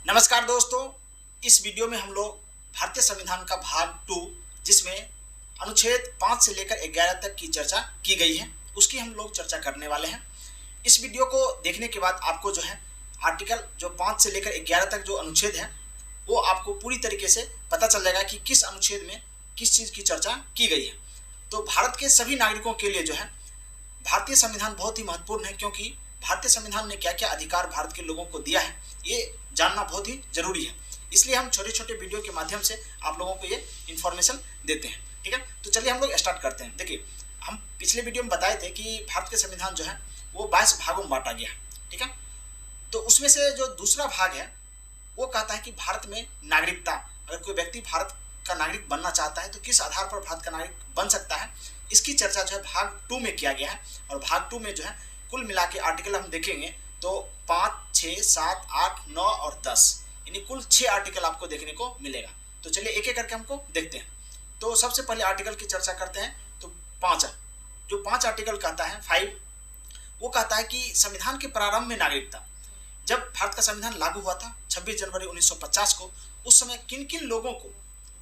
नमस्कार दोस्तों, इस वीडियो में हम लोग भारतीय संविधान का भाग 2 जिसमें अनुच्छेद 5 से लेकर 11 तक की चर्चा की गई है उसकी हम लोग चर्चा करने वाले हैं। इस वीडियो को देखने के बाद आपको जो है आर्टिकल जो 5 से लेकर 11 तक जो अनुच्छेद है वो आपको पूरी तरीके से पता चल जाएगा कि किस अनुच्छेद में किस चीज़ की चर्चा की गई है। तो भारत के सभी नागरिकों के लिए जो है भारतीय संविधान बहुत ही महत्वपूर्ण है, क्योंकि भारतीय संविधान ने क्या क्या अधिकार भारत के लोगों को दिया है ये जानना बहुत ही जरूरी है। इसलिए हम छोटे छोटे वीडियो के माध्यम से आप लोगों को ये इन्फॉर्मेशन देते हैं। ठीक है, तो चलिए हम लोग स्टार्ट करते हैं। देखिए, हम पिछले वीडियो में बताए थे कि भारत के संविधान जो है वो 22 भागों में बांटा गया। ठीक है, तो उसमें से जो दूसरा भाग है वो कहता है कि भारत में नागरिकता, अगर कोई व्यक्ति भारत का नागरिक बनना चाहता है तो किस आधार पर भारत का नागरिक बन सकता है, इसकी चर्चा जो है भाग 2 में किया गया है। और भाग 2 में जो है कुल मिला के आर्टिकल हम देखेंगे तो 5, 6, 7, 8, 9 और 10 यानी कुल 6 आर्टिकल आपको देखने को मिलेगा। तो चलिए एक एक करके हमको देखते हैं। तो सबसे पहले आर्टिकल की चर्चा करते हैं। तो 5 आर्टिकल कहता है 5, वो कहता है कि संविधान के प्रारंभ में नागरिकता, जब भारत का संविधान लागू हुआ था 26 जनवरी 1950 को, उस समय किन किन लोगों को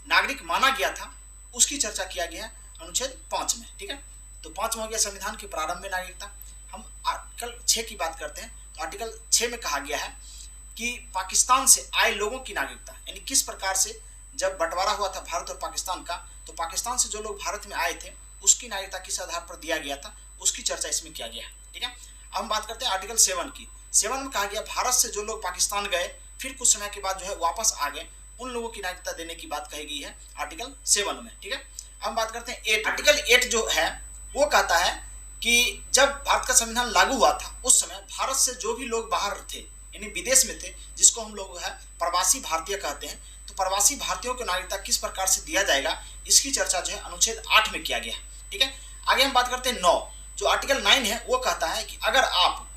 नागरिक माना गया था उसकी चर्चा किया गया है अनुच्छेद 5 में। ठीक है, तो 5 में हो गया संविधान के प्रारंभ में नागरिकता। हम आर्टिकल 6 की बात करते हैं। तो आर्टिकल 6 में कहा गया है कि पाकिस्तान से आए लोगों की नागरिकता, यानी किस प्रकार से जब बंटवारा हुआ था भारत और पाकिस्तान का, तो पाकिस्तान से जो लोग भारत में आए थे उसकी नागरिकता किस आधार पर दिया गया था उसकी चर्चा इसमें किया गया है। ठीक है, अब हम बात करते हैं आर्टिकल 7 की। 7 में कहा गया भारत से जो लोग पाकिस्तान गए फिर कुछ समय के बाद जो है वापस आ गए, उन लोगों की नागरिकता देने की बात कही गई है आर्टिकल 7 में। ठीक है, अब हम बात करते हैं 8। आर्टिकल 8 जो है वो कहता है कि जब भारत का संविधान लागू हुआ था उस समय भारत से जो भी लोग बाहर थे यानी विदेश में थे, जिसको हम लोग है प्रवासी भारतीय कहते हैं, तो प्रवासी भारतीयों को नागरिकता किस प्रकार से दिया जाएगा इसकी चर्चा जो है अनुच्छेद 8 में किया गया है। ठीक है, आगे हम बात करते हैं 9। जो आर्टिकल 9 है वो कहता है कि अगर आप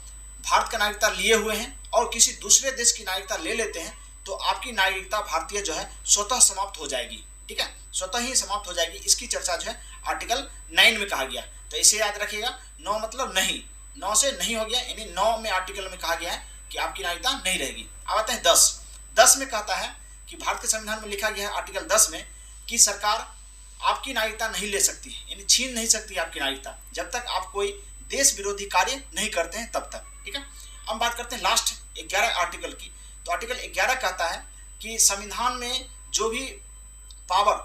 भारत का नागरिकता लिए हुए हैं और किसी दूसरे देश की नागरिकता ले लेते हैं तो आपकी नागरिकता भारतीय जो है स्वतः समाप्त हो जाएगी। ठीक है, स्वतः ही समाप्त हो जाएगी, इसकी चर्चा जो है आर्टिकल 9 में कहा गया। तो इसे याद रखिएगा, 9 मतलब नहीं, 9 से नहीं हो गया, यानी 9 में आर्टिकल में कहा गया है कि आपकी नागरिकता नहीं रहेगी। अब आते हैं 10 में कहता है कि भारत के संविधान में लिखा गया है आर्टिकल 10 में कि सरकार आपकी नागरिकता नहीं ले सकती है, यानी छीन नहीं सकती आपकी नागरिकता जब तक आप कोई देश विरोधी कार्य नहीं करते हैं तब तक। ठीक है, अब बात करते हैं लास्ट 11 आर्टिकल की। तो आर्टिकल 11 कहता है कि संविधान में जो भी पावर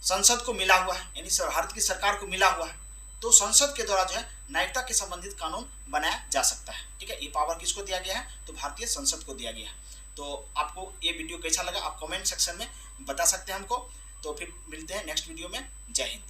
संसद को मिला हुआ है यानी भारत की सरकार को मिला हुआ है, तो संसद के द्वारा जो है नागरिकता के संबंधित कानून बनाया जा सकता है। ठीक है, ये पावर किसको दिया गया है, तो भारतीय संसद को दिया गया है। तो आपको ये वीडियो कैसा लगा आप कमेंट सेक्शन में बता सकते हैं हमको। तो फिर मिलते हैं नेक्स्ट वीडियो में। जय हिंद।